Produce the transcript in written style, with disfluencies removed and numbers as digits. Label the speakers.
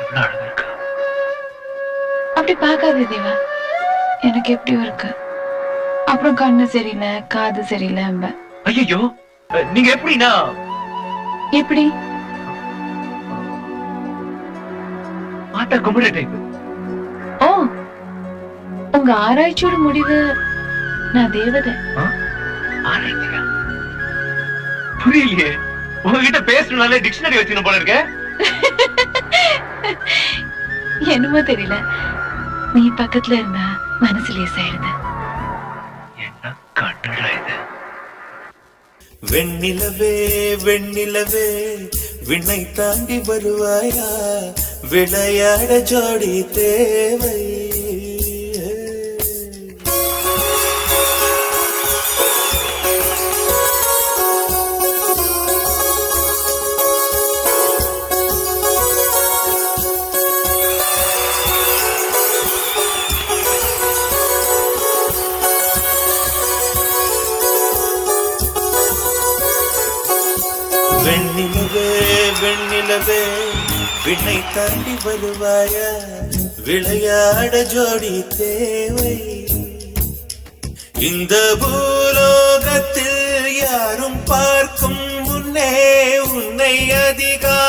Speaker 1: எவ்வளவு அழகா இருக்கா.
Speaker 2: அப்படி பார்க்காதே தேவா, எனக்கு எப்படியும் இருக்கு. அப்புறம் கண்ணு சரியில்லை, காது சரியில்லை.
Speaker 1: ஐயோ, நீங்க எப்படின்னா
Speaker 2: எப்படி?
Speaker 1: ஆட்டா கும்பிட டைப்.
Speaker 2: ஓ, உங்க ஆராய்ச்சியோட முடிவு நான் தேவதை.
Speaker 1: ஆராய்ச்சியா? புரியலையே. உங்ககிட்ட பேசணும்னாலே டிக்ஷனரி வச்சுக்கணும் போல இருக்க.
Speaker 2: என்னமோ தெரியல, நீ பக்கத்துல இருந்தா மனசு லேசாயிருது.
Speaker 1: என்ன கண்ணுடா இது.
Speaker 3: வெண்ணிலவே வெண்ணிலவே விண்ணை தாண்டி வருவாயா, விளையாட ஜோடி தேவை. வெண்ணிலவே வெண்ணிலவே விண்ணை தாண்டி வருவாயா, விளையாட ஜோடி தேவை. இந்த பூலோகத்தில் யாரும் பார்க்கும் முன்னே உன்னை அதிகாலை